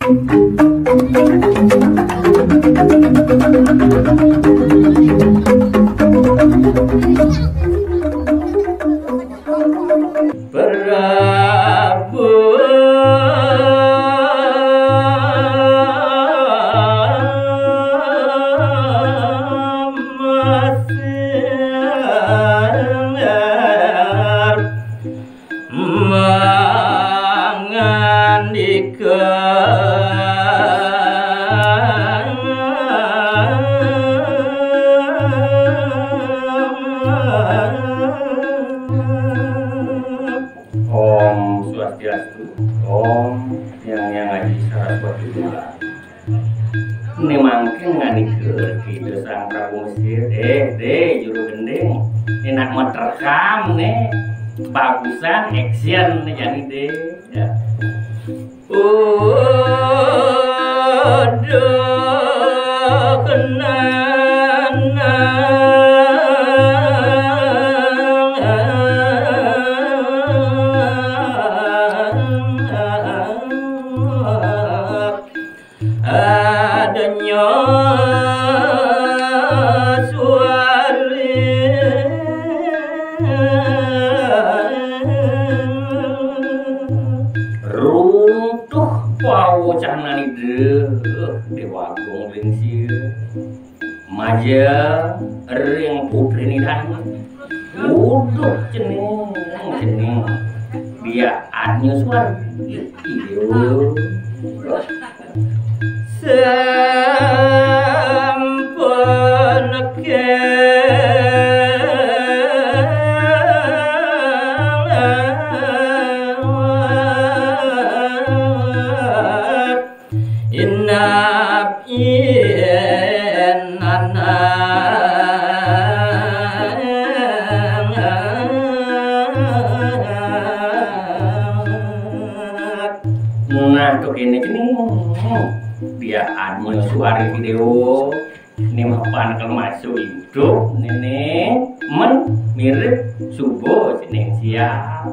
Om Swastiastu. Om yang ngaji Saraswati. Ini mangke ngadikeun kitu Sang Prabu Mesir. Juru gending. Enak mah terekam nih. Bagusan action nih jadi deh. Ya. Aduh kenana. Adanya suari runtuh pau canani Dewa Agung Lingsir maja ring putri nidan uduh cening dia adnya suari iyo sampun inap yen nah tuh ini dia adnya suari video ini mapan kalau masuk hidup ini men mirip subuh sini siap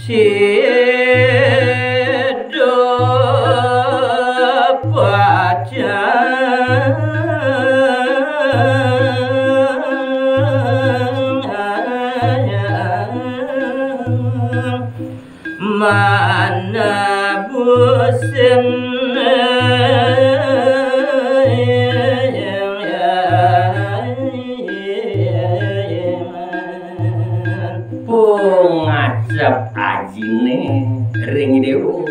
sido baca mana busen ngajab ajine ring dewo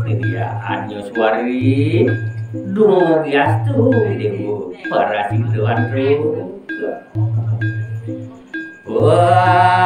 ini dia anyo suari dumugiastu dewo para sidoan wah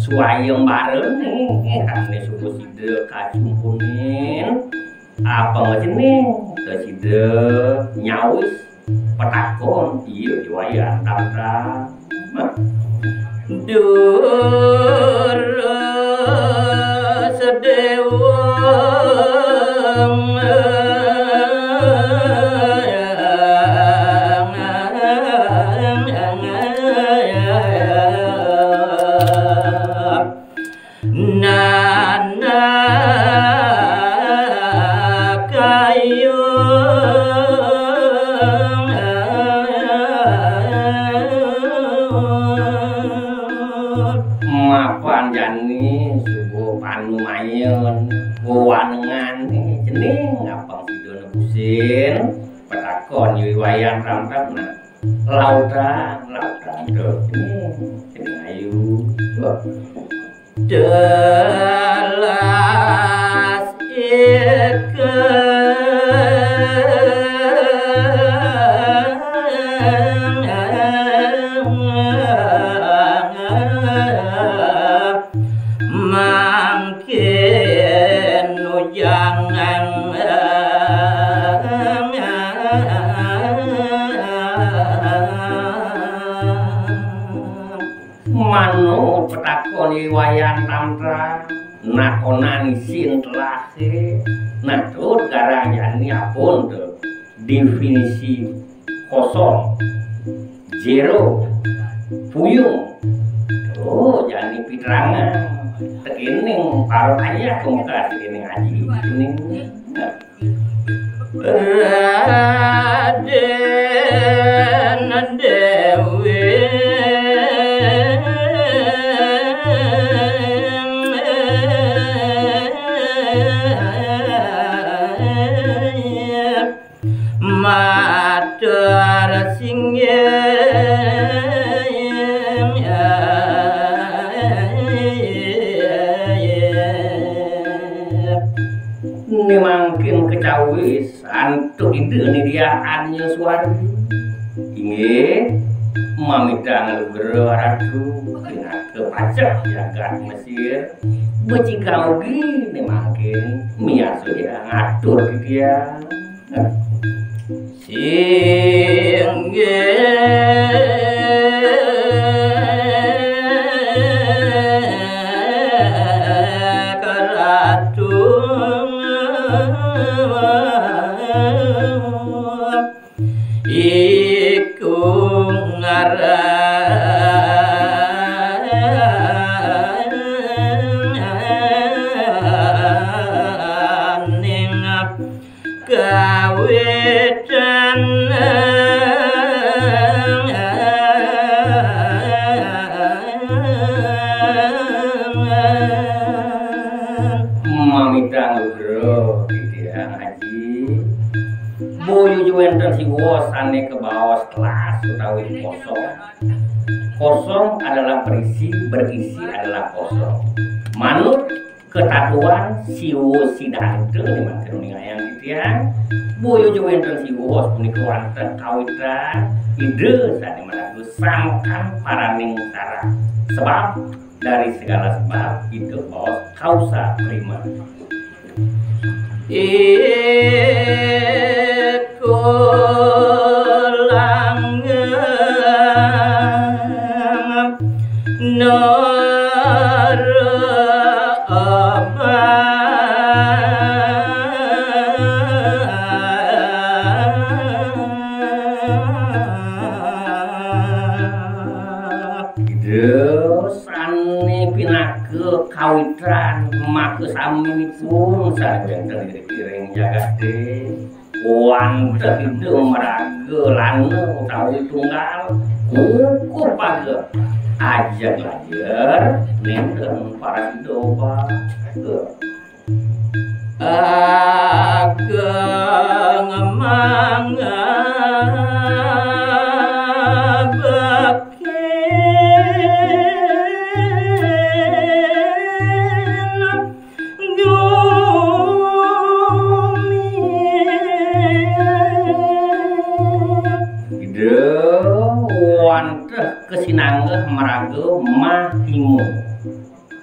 suayeng bareng nih karena subuh sida kacumpunin apa macam nih ke sida nyawis petakon iya diwayan tatra dur sedewa mapan jani subuh panu mayon wanengan jening ngapang sido nebusin petakon yui wayang ramram nah lautan do jening ayu delas mangkin jangan lakoni wayan tantra nakonani sintelase natut garayani apun tuh definisi kosong zero puyung oh jadi piterangan tekining parotanya kumuka tekining aji ini Raden Dewi matur mangkin kecawis antuk ide ini dia anya suara inge mamidang beraratu kena kepacak jagat Mesir becikau gini mangkin miasu ya ngatur dia singge ke bawah kelas utawi kosong adalah berisi adalah kosong manut ketatuan siwo sidante di makeruning ayang titian boyo jawenten siwo punika wonten kawitan ide sane maragu sangkan paraning sara sebab dari segala sebab itu bos kausa prima kawitan make saminipun sareng kiring jagate wonten ide maraga lanang utawi tunggal kukup page ajeng lajer nenten para sidoba ageng mangga kesinangga meraga mahimu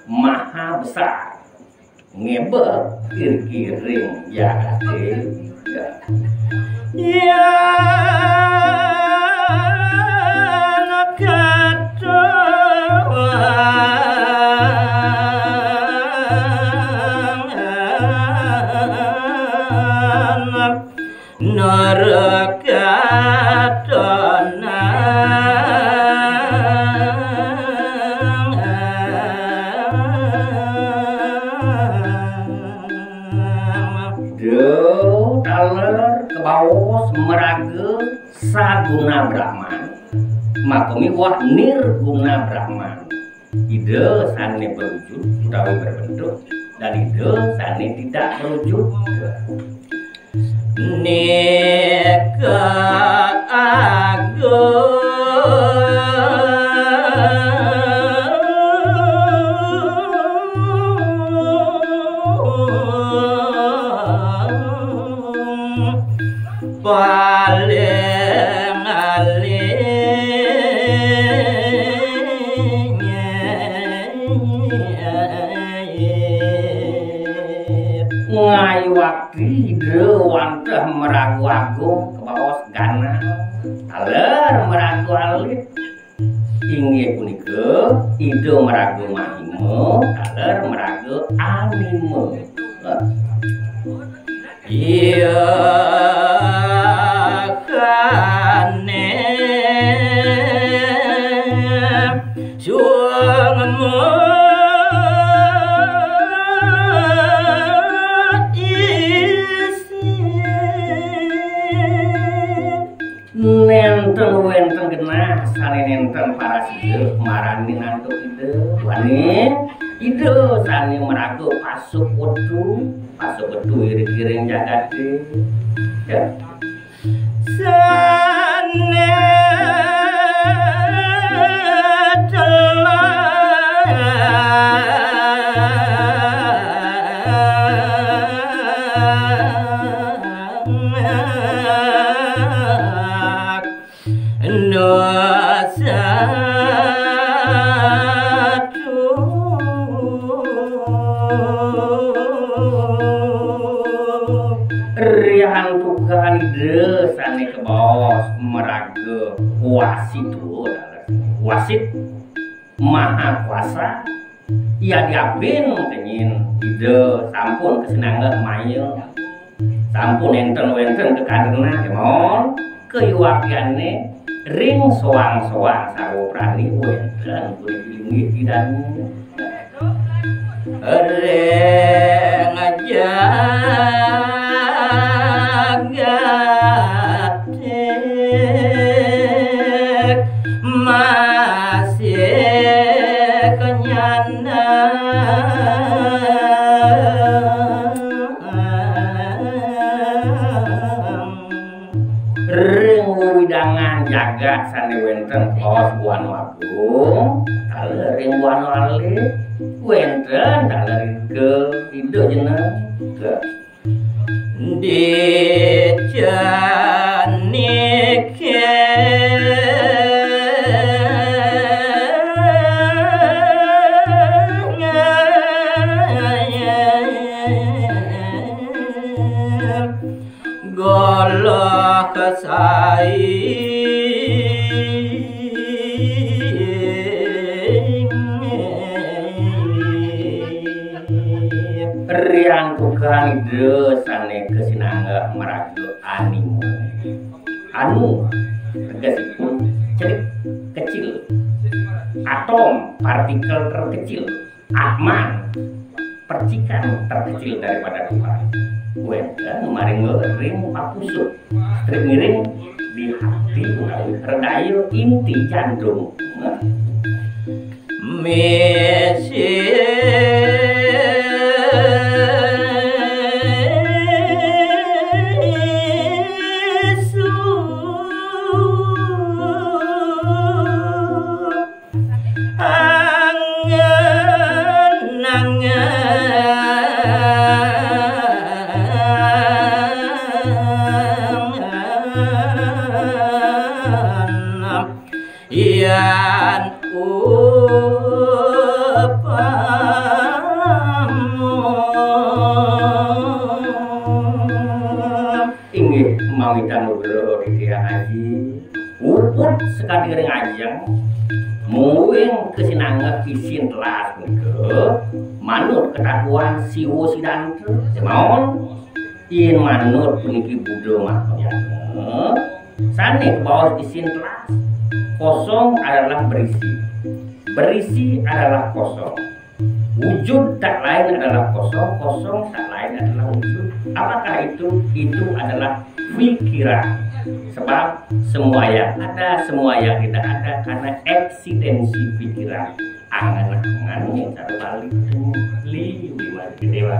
maha besar ngebe kir-kiring jagate ya nakata neraka meraga saguna Brahman makomi wah nirguna Brahman ide sane berwujud utawi berbentuk dan ide sane tidak berwujud neka agung paling ngaywakti dewantah meragu agung ke bawah gana aler meragu alit inggih punika ide meraga mahima kaler meraga anime. Iya kane suangmu nenten wenten genah sane nenten para sieu marani nantuk ide wani ide sane meraga pasuk wedu iring-iring jagade ya sane rihan tukan ide sane ke bawah meraga wasit maha kuasa ia diapin kenyin ide sampun kesenangan mail sampun enten kekaderna kemon keyuapiane ring soang-soang sarwo prani wenten kulit linggih tidak reng aja masih kenyana ring widangan jagat sane wenten kaos buano agung kalau ring buano alih wenten kalau ke ide jeneng ke dicanike golok kesaing rian tukan ide sane kesinangga meraga anime anu tegasipun cerik kecil atom partikel terkecil atman percikan terkecil daripada Tuhan wenten maring ring papusuk strik miring di hati utawi redail inti jantung yan upamu inggih mawitan nugroho Ridya Haji uput sekali ngajeng muing kesinangga isin telas punika manut ketakuan siwo sidantu semaun yen manut puniki Buddha Mahayana sane baos isin telas kosong adalah berisi adalah kosong wujud tak lain adalah kosong tak lain adalah wujud apakah itu adalah pikiran sebab semua yang ada semua yang tidak ada karena eksistensi pikiran angan-angan yang cara balik li dewa